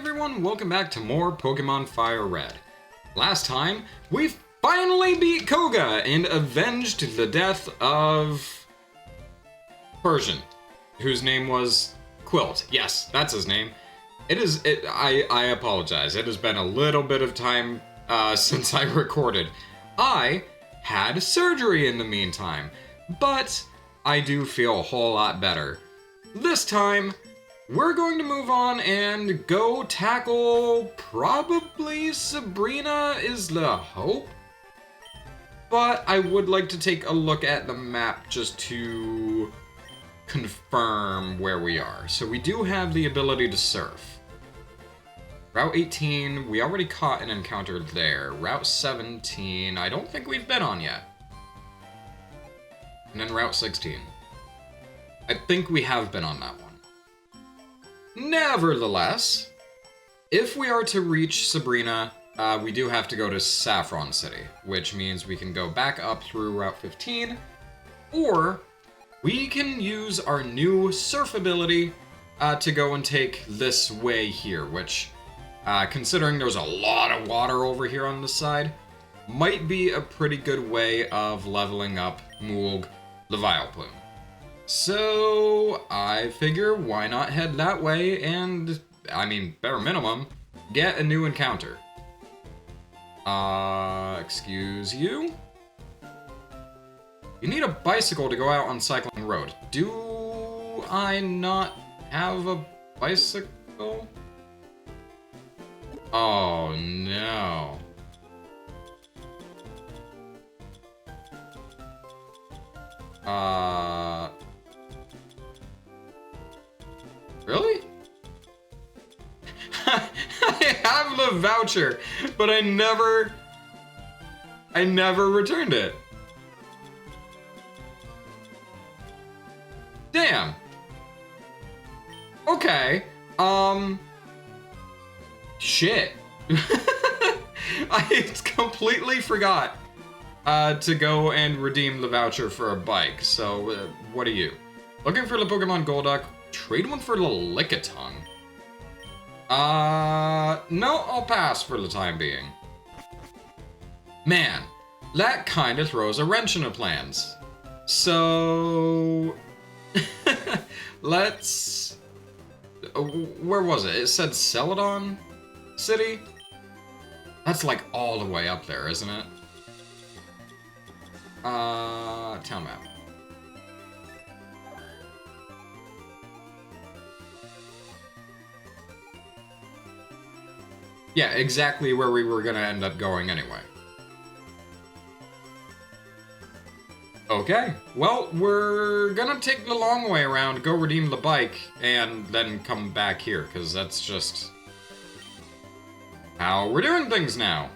everyone, welcome back to more Pokemon Fire Red. Last time, we finally beat Koga and avenged the death of Persian, whose name was Quilt. Yes, that's his name. I apologize. It has been a little bit of time since I recorded. I had surgery in the meantime, but I do feel a whole lot better. This time, we're going to move on and go tackle probably Sabrina is the hope. But I would like to take a look at the map just to confirm where we are. So we do have the ability to surf. Route 18, we already caught an encounter there. Route 17, I don't think we've been on yet. And then Route 16. I think we have been on that one. Nevertheless, if we are to reach Sabrina, we do have to go to Saffron City, which means we can go back up through Route 15, or we can use our new surf ability to go and take this way here, which, considering there's a lot of water over here on this side, might be a pretty good way of leveling up Moog the Vileplume. So, I figure why not head that way and, bare minimum, get a new encounter. Excuse you? You need a bicycle to go out on Cycling Road. Do I not have a bicycle? Oh, no. Really? I have the voucher, but I never returned it. Damn. Okay. Shit. I completely forgot to go and redeem the voucher for a bike. So, what are you? Looking for the Pokemon Golduck. Trade one for the Lickitung. No, I'll pass for the time being. Man, that kinda throws a wrench into plans. So... let's... where was it? It said Celadon City? That's like all the way up there, isn't it? Town map. Yeah, exactly where we were gonna end up going anyway. Okay, well, we're gonna take the long way around, go redeem the bike, and then come back here, because that's just how we're doing things now.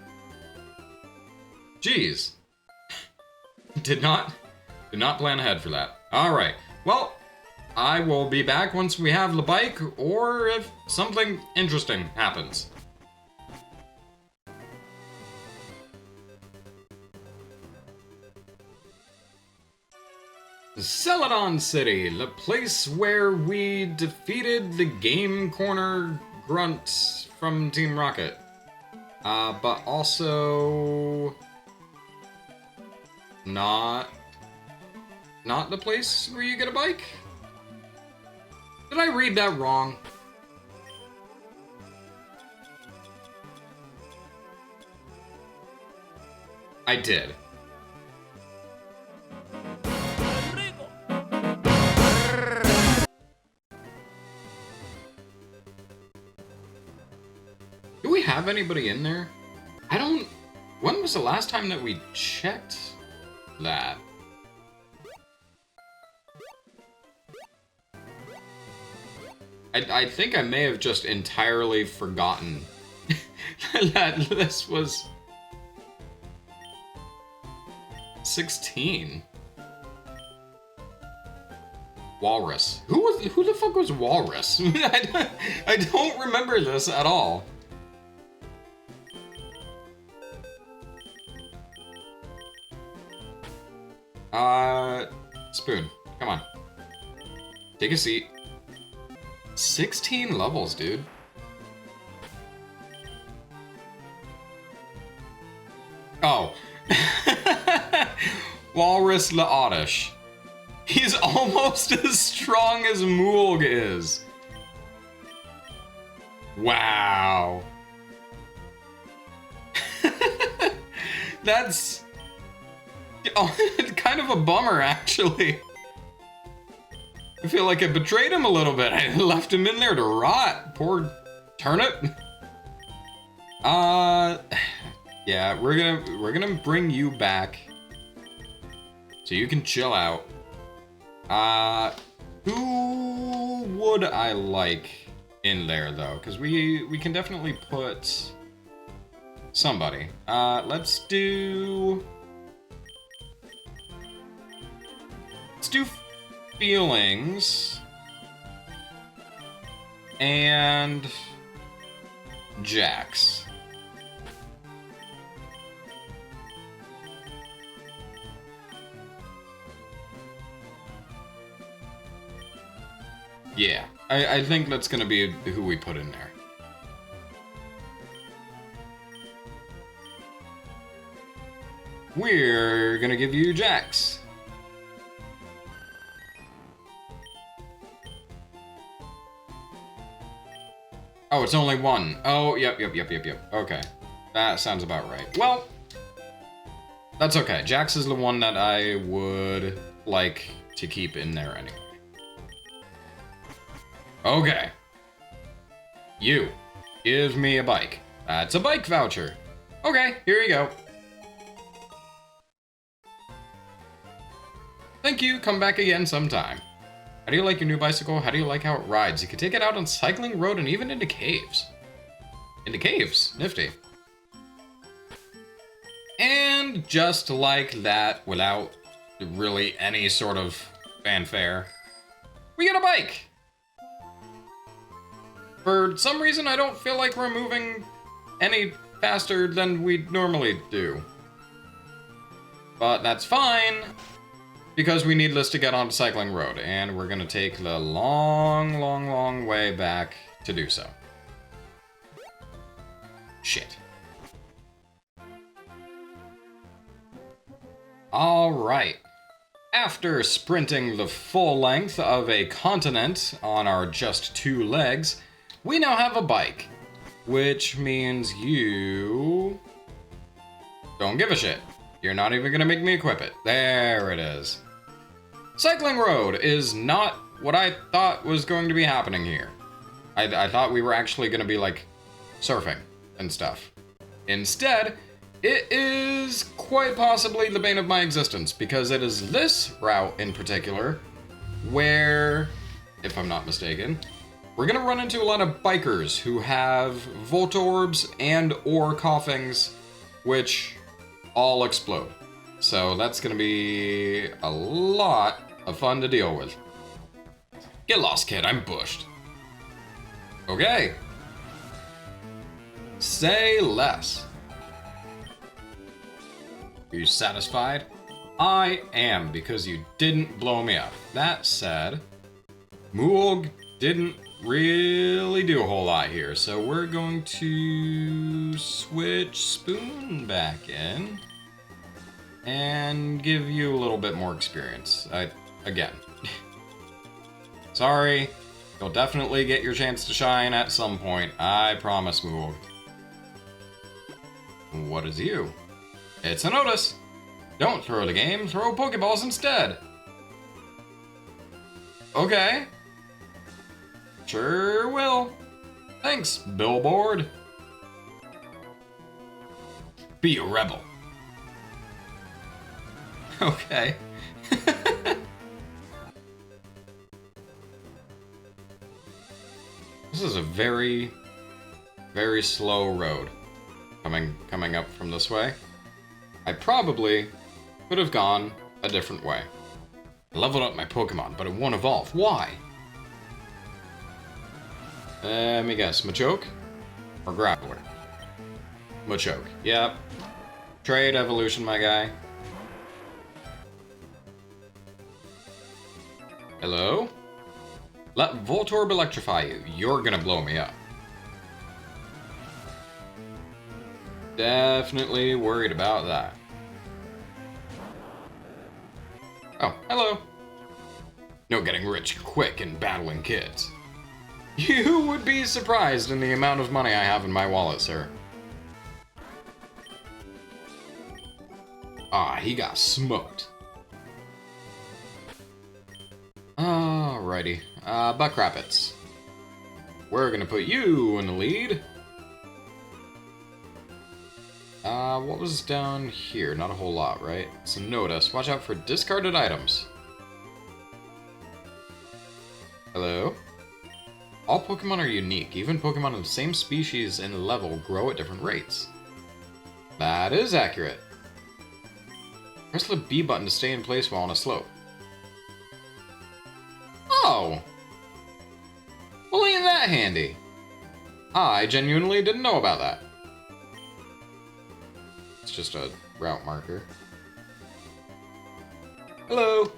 Jeez. Did not plan ahead for that. Alright, well, I will be back once we have the bike, or if something interesting happens. Celadon City, the place where we defeated the Game Corner grunt from Team Rocket. But also... Not the place where you get a bike? Did I read that wrong? I did. Do we have anybody in there? When was the last time that we checked that? I think I may have just entirely forgotten that this was 16. Walrus. Who the fuck was Walrus? I don't remember this at all. Spoon, come on. Take a seat. 16 levels, dude. Boris the Oddish. He's almost as strong as Moog is. Wow. That's kind of a bummer, actually. I feel like I betrayed him a little bit. I left him in there to rot. Poor turnip. Yeah, we're gonna bring you back so you can chill out. Who would I like in there though? Because we can definitely put somebody. Let's do Feelings and Jax. Yeah, I think that's gonna be who we put in there. We're gonna give you Jax. Oh, it's only one. Oh, yep. Okay. That sounds about right. Well, that's okay. Jax is the one that I would like to keep in there anyway. Okay. You. Give me a bike. That's a bike voucher. Okay, here you go. Thank you. Come back again sometime. How do you like your new bicycle? How do you like how it rides? You can take it out on cycling road and even into caves. Into caves. Nifty. And just like that, without really any sort of fanfare, we get a bike! For some reason, I don't feel like we're moving any faster than we normally do. But that's fine, because we need this to get onto cycling road, and we're gonna take the long way back to do so. Shit. Alright. After sprinting the full length of a continent on our just 2 legs, we now have a bike, which means you don't give a shit. You're not even gonna make me equip it. There it is. Cycling road is not what I thought was going to be happening here. I thought we were actually gonna be like surfing and stuff. Instead, it is quite possibly the bane of my existence, because it is this route in particular where, if I'm not mistaken, we're gonna run into a lot of bikers who have Voltorbs and or Coughings, which all explode. So that's gonna be a lot of fun to deal with. Get lost, kid, I'm bushed. Okay. Say less. Are you satisfied? I am, because you didn't blow me up. That said, Moog didn't really do a whole lot here, so we're going to switch Spoon back in and give you a little bit more experience. Again. Sorry, you'll definitely get your chance to shine at some point, I promise, Moog. What is you? It's a notice. Don't throw the game, throw Pokeballs instead. Okay. Sure will. Thanks, billboard. Be a rebel. Okay. This is a very, very slow road coming up from this way. I probably could have gone a different way. I leveled up my Pokemon, but it won't evolve. Why? Let me guess, Machoke or Grappler? Machoke. Yep. Trade evolution, my guy. Hello? Let Voltorb electrify you. You're gonna blow me up. Definitely worried about that. Oh, hello. No getting rich quick and battling kids. You would be surprised in the amount of money I have in my wallet, sir. Ah, he got smoked. Alrighty. Buck Rapids. We're gonna put you in the lead. What was down here? Not a whole lot, right? So notice, watch out for discarded items. Hello? All Pokemon are unique. Even Pokemon of the same species and level grow at different rates. That is accurate. Press the B button to stay in place while on a slope. Oh! Well, ain't that handy? I genuinely didn't know about that. It's just a route marker. Hello!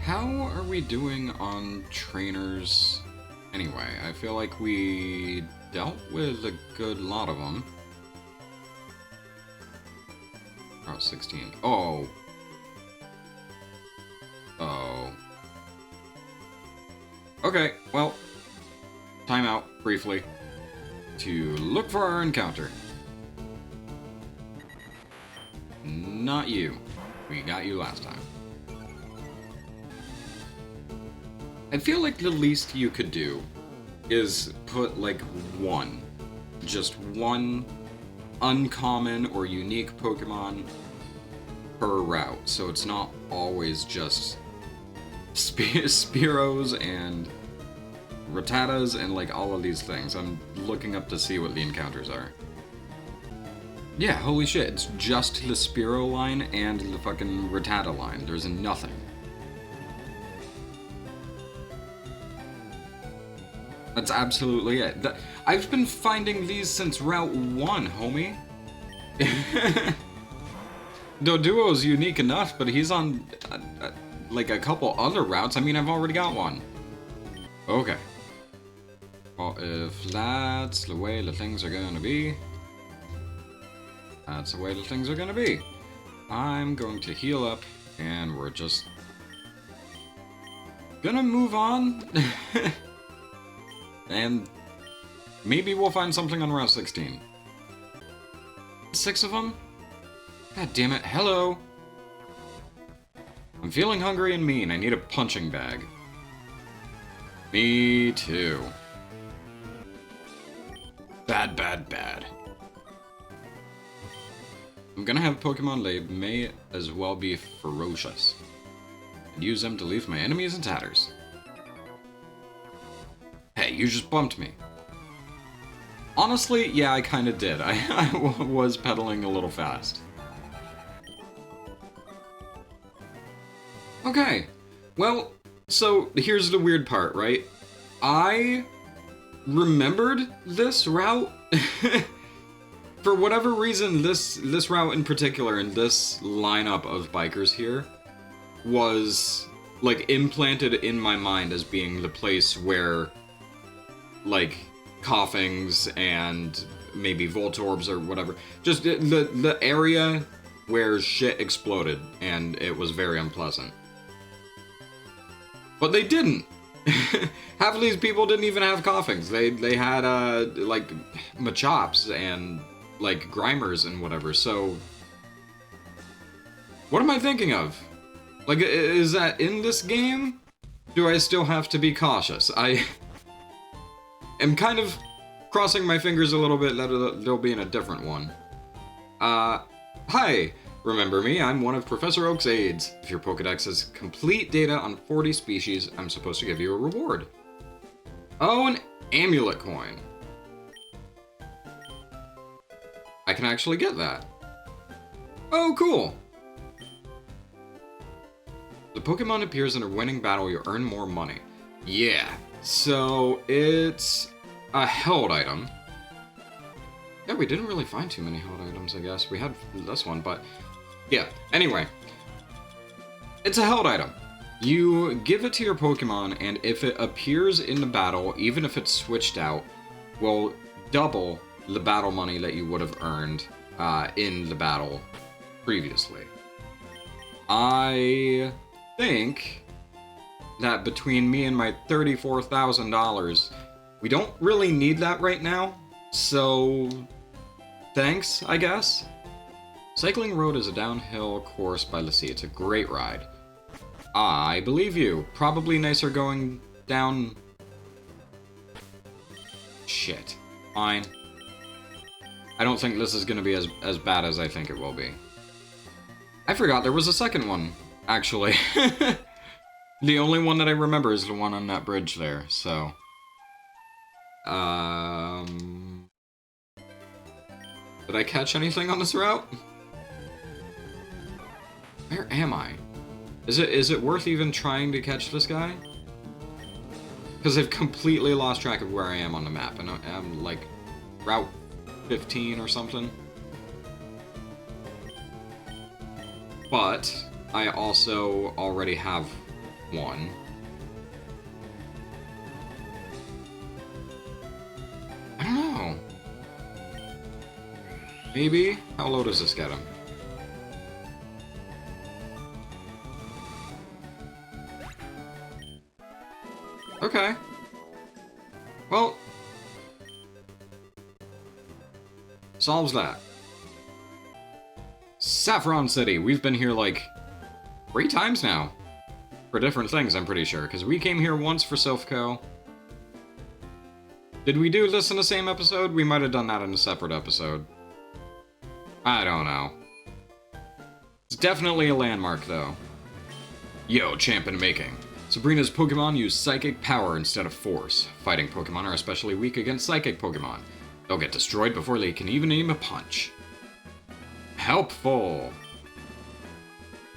How are we doing on trainers anyway? I feel like we dealt with a good lot of them. Route 16. Oh. Oh. Okay, well, time out briefly to look for our encounter. Not you. We got you last time. I feel like the least you could do is put like one, just one uncommon or unique Pokemon per route, so it's not always just Spearows and Rattatas and like all of these things. I'm looking up to see what the encounters are. Yeah, holy shit, it's just the Spearow line and the fucking Rattata line. There's nothing. That's absolutely it. I've been finding these since Route 1, homie. Doduo's unique enough, but he's on like a couple other routes. I mean, I've already got one. Okay. Well, if that's the way the things are gonna be, that's the way the things are gonna be. I'm going to heal up, and we're just gonna move on. And maybe we'll find something on Route 16. 6 of them? God damn it. Hello. I'm feeling hungry and mean. I need a punching bag. Me too. Bad, bad, bad. I'm gonna have Pokemon that may as well be ferocious. And use them to leave my enemies in tatters. Hey, you just bumped me. Honestly, yeah, I kinda did. I was pedaling a little fast. Okay, well, so here's the weird part, right? I remembered this route. For whatever reason, this route in particular, and this lineup of bikers here, was, like, implanted in my mind as being the place where, like, Coughings and maybe Voltorbs or whatever, just the area where shit exploded, and it was very unpleasant. But they didn't. Half of these people didn't even have Coughings. They had, like, Machops and, like, Grimers and whatever, so... What am I thinking of? Like, is that in this game? Do I still have to be cautious? I am kind of crossing my fingers a little bit that they'll be in a different one. Hi! Remember me, I'm one of Professor Oak's aides. If your Pokedex has complete data on 40 species, I'm supposed to give you a reward. Oh, an amulet coin. I can actually get that. Oh, cool. The Pokemon appears in a winning battle, you earn more money. Yeah, so it's a held item. Yeah, we didn't really find too many held items, I guess. We had this one, but... Yeah, anyway. It's a held item. You give it to your Pokemon, and if it appears in the battle, even if it's switched out, will double the battle money that you would have earned in the battle previously. I think that between me and my $34,000, we don't really need that right now, so thanks, I guess. Cycling Road is a downhill course by the sea. It's a great ride. I believe you. Probably nicer going down... Shit. Fine. I don't think this is going to be as bad as I think it will be. I forgot there was a second one, actually. The only one that I remember is the one on that bridge there, so... Did I catch anything on this route? Where am I? Is it worth even trying to catch this guy? Because I've completely lost track of where I am on the map, and I'm like Route 15 or something. But I also already have one. I don't know. Maybe? How low does this get him? Okay. Well, solves that. Saffron City. We've been here like 3 times now. For different things, I'm pretty sure. Because we came here once for Silphco. Did we do this in the same episode? We might have done that in a separate episode. I don't know. It's definitely a landmark, though. Yo, champ in making. Sabrina's Pokemon use Psychic power instead of Force. Fighting Pokemon are especially weak against Psychic Pokemon. They'll get destroyed before they can even aim a punch. Helpful.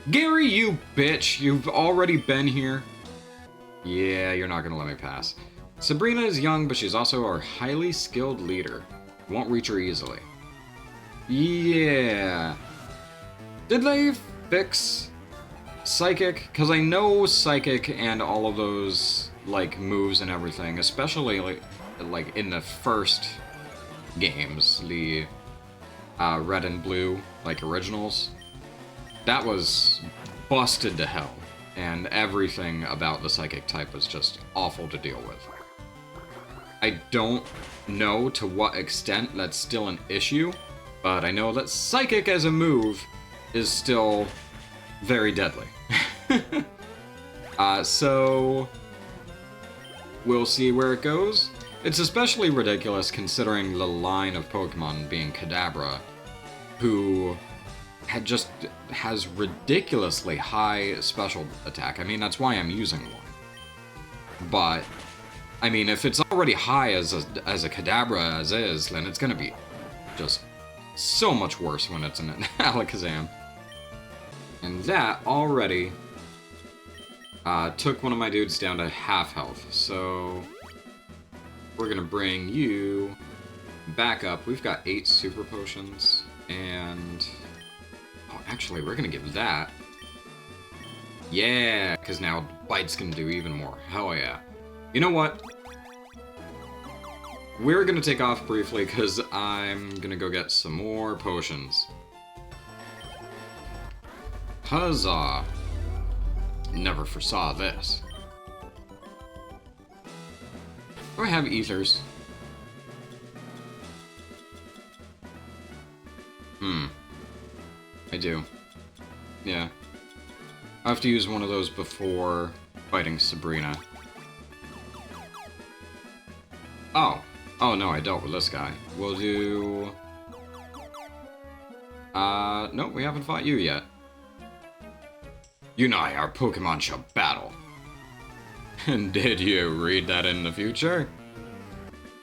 Gary, you bitch! You've already been here. Yeah, you're not gonna let me pass. Sabrina is young, but she's also our highly skilled leader. You won't reach her easily. Yeah. Did they fix Psychic? Because I know Psychic and all of those, like, moves and everything, especially, like in the first games, the Red and Blue, like, originals, that was busted to hell, and everything about the Psychic type was just awful to deal with. I don't know to what extent that's still an issue, but I know that Psychic as a move is still very deadly. So we'll see where it goes. It's especially ridiculous considering the line of Pokemon being Kadabra, who has ridiculously high special attack. I mean, that's why I'm using one. But I mean, if it's already high as a Kadabra as is, then it's gonna be just so much worse when it's an Alakazam. And that already took one of my dudes down to half health. So we're gonna bring you back up. We've got 8 super potions, and oh, actually, we're gonna give that. Yeah, because now Bites can do even more. Hell yeah. You know what? We're gonna take off briefly because I'm gonna go get some more potions. Huzzah! Never foresaw this. Do I have ethers? I do. Yeah. I have to use one of those before fighting Sabrina. Oh. Oh no, I dealt with this guy. We'll do... no, we haven't fought you yet. You and I, our Pokemon shall battle. And did you read that in the future?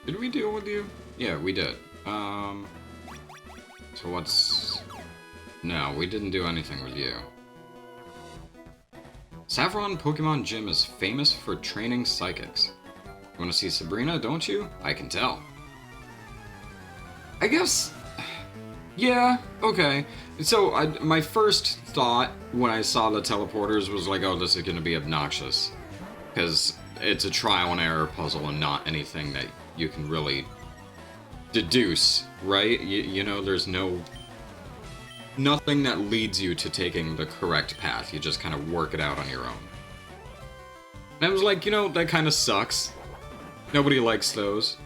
Did we deal with you? Yeah, we did. So what's... No, we didn't do anything with you. Saffron Pokemon Gym is famous for training psychics. You want to see Sabrina, don't you? I can tell. I guess... Yeah, okay. So, my first thought when I saw the teleporters was like, oh, this is going to be obnoxious. Because it's a trial and error puzzle and not anything that you can really deduce, right? You know, there's no nothing that leads you to taking the correct path. You just kind of work it out on your own. And I was like, you know, that kind of sucks. Nobody likes those.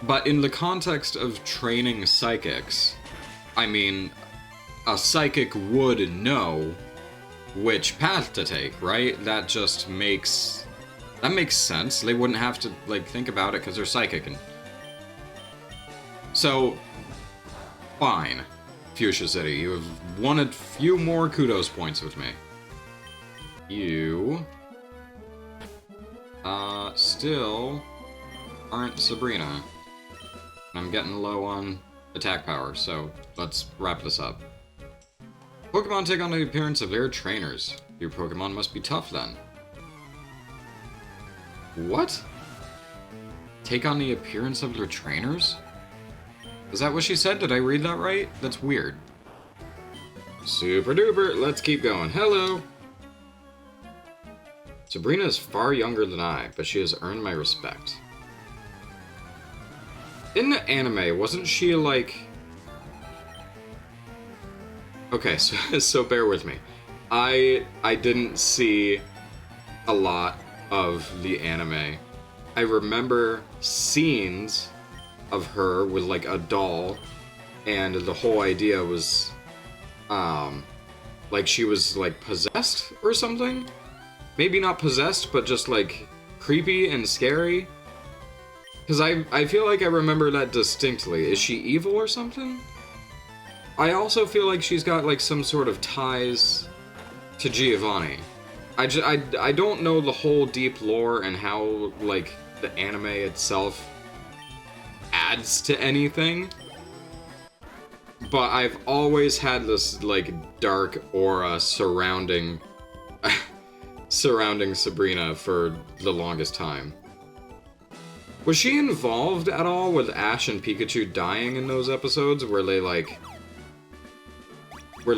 But in the context of training psychics, I mean, a psychic would know which path to take, right? That just makes... that makes sense. They wouldn't have to, like, think about it because they're psychic. And so, fine. Fuchsia City, you have won a few more kudos points with me. You... still aren't Sabrina. I'm getting low on attack power, so let's wrap this up. Pokemon take on the appearance of their trainers. Your Pokemon must be tough then. What? Take on the appearance of their trainers? Is that what she said? Did I read that right? That's weird. Super duper, let's keep going. Hello! Sabrina is far younger than I, but she has earned my respect. In the anime, wasn't she like... Okay, so bear with me. I didn't see a lot of the anime. I remember scenes of her with like a doll, and the whole idea was like she was like possessed or something. Maybe not possessed, but just like creepy and scary. Because I feel like I remember that distinctly. Is she evil or something? I also feel like she's got like some sort of ties to Giovanni. I don't know the whole deep lore and how like the anime itself adds to anything. But I've always had this like dark aura surrounding surrounding Sabrina for the longest time. Was she involved at all with Ash and Pikachu dying in those episodes where they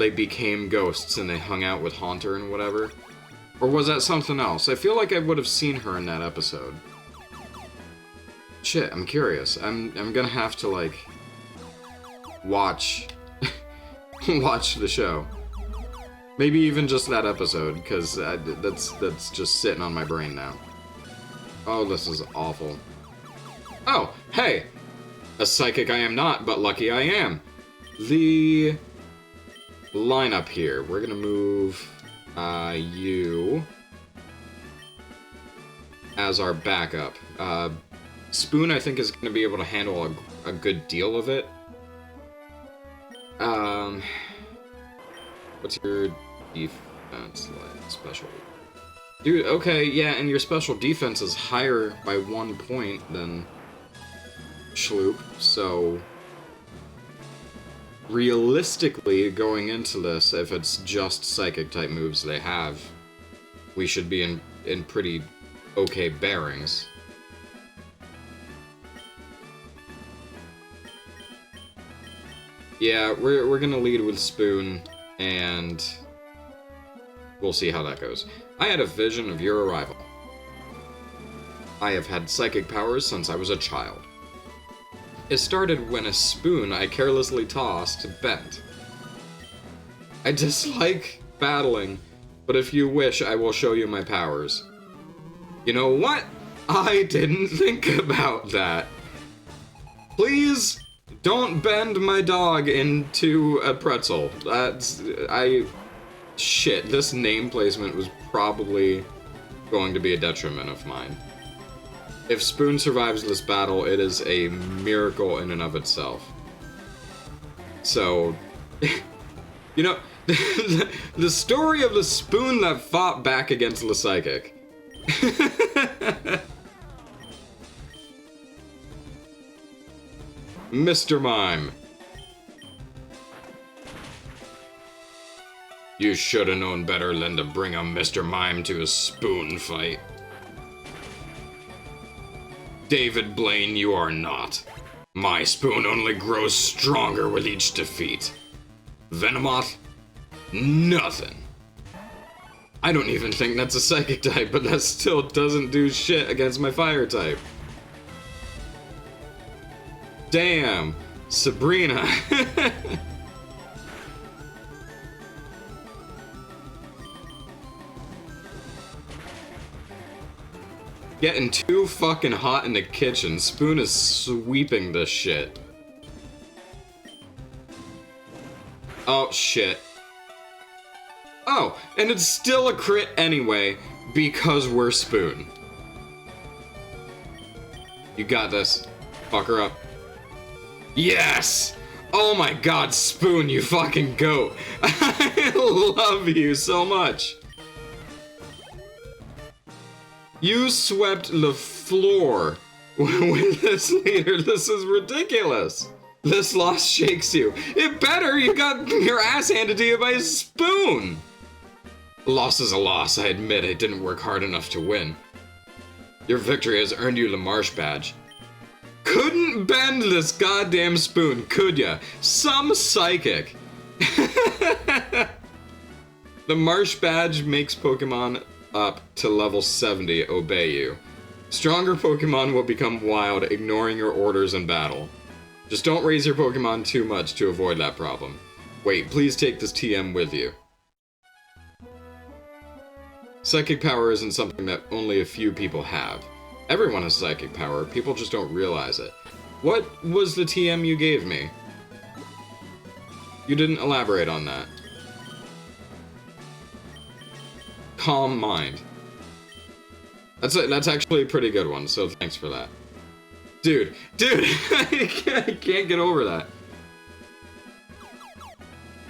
became ghosts and they hung out with Haunter and whatever? Or was that something else? I feel like I would have seen her in that episode. Shit, I'm curious. I'm gonna have to like watch watch the show. Maybe even just that episode, because that's just sitting on my brain now. Oh, this is awful. Oh, hey! A psychic I am not, but lucky I am. The lineup here. We're gonna move you as our backup. Spoon, I think, is gonna be able to handle a good deal of it. What's your defense like? Special. Dude, okay, yeah, and your special defense is higher by 1 point than Schloop, so realistically, going into this, if it's just psychic type moves they have, we should be in pretty okay bearings. Yeah, we're gonna lead with Spoon, and we'll see how that goes. I had a vision of your arrival. I have had psychic powers since I was a child. It started when a spoon I carelessly tossed bent. I dislike battling, but if you wish, I will show you my powers. You know what? I didn't think about that. Please don't bend my dog into a pretzel. Shit, this name placement was probably going to be a detriment of mine. If Spoon survives this battle, it is a miracle in and of itself. So, you know, the story of the Spoon that fought back against the Psychic. Mr. Mime. You should have known better than to bring a Mr. Mime to a Spoon fight. David Blaine, you are not. My Spoon only grows stronger with each defeat. Venomoth? Nothing. I don't even think that's a Psychic type, but that still doesn't do shit against my Fire type. Damn, Sabrina. Getting too fucking hot in the kitchen. Spoon is sweeping this shit. Oh, shit. Oh, and it's still a crit anyway, because we're Spoon. You got this. Fuck her up. Yes! Oh my god, Spoon, you fucking goat. I love you so much. You swept the floor with this leader. This is ridiculous. This loss shakes you. It better. You got your ass handed to you by a Spoon. Loss is a loss. I admit I didn't work hard enough to win. Your victory has earned you the Marsh Badge. Couldn't bend this goddamn Spoon, could ya? Some psychic. The Marsh Badge makes Pokemon up to level 70 obey you. Stronger Pokemon will become wild, ignoring your orders in battle. Just don't raise your Pokemon too much to avoid that problem. Wait, please take this TM with you. Psychic power isn't something that only a few people have. Everyone has psychic power, people just don't realize it. What was the TM you gave me? You didn't elaborate on that. Calm mind. That's actually a pretty good one, so thanks for that. Dude, I can't get over that.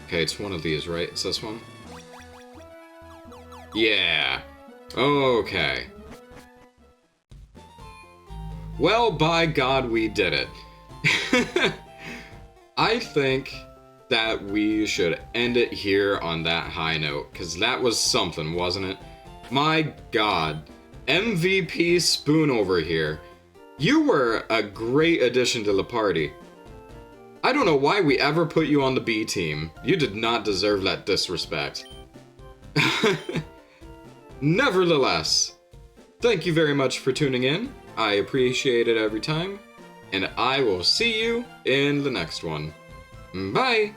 Okay, it's one of these, right? It's this one? Yeah. Okay. Well, by God, we did it. I think that we should end it here on that high note, because that was something, wasn't it? My God. MVP Spoon over here. You were a great addition to the party. I don't know why we ever put you on the B team. You did not deserve that disrespect. Nevertheless, thank you very much for tuning in. I appreciate it every time. And I will see you in the next one. Bye!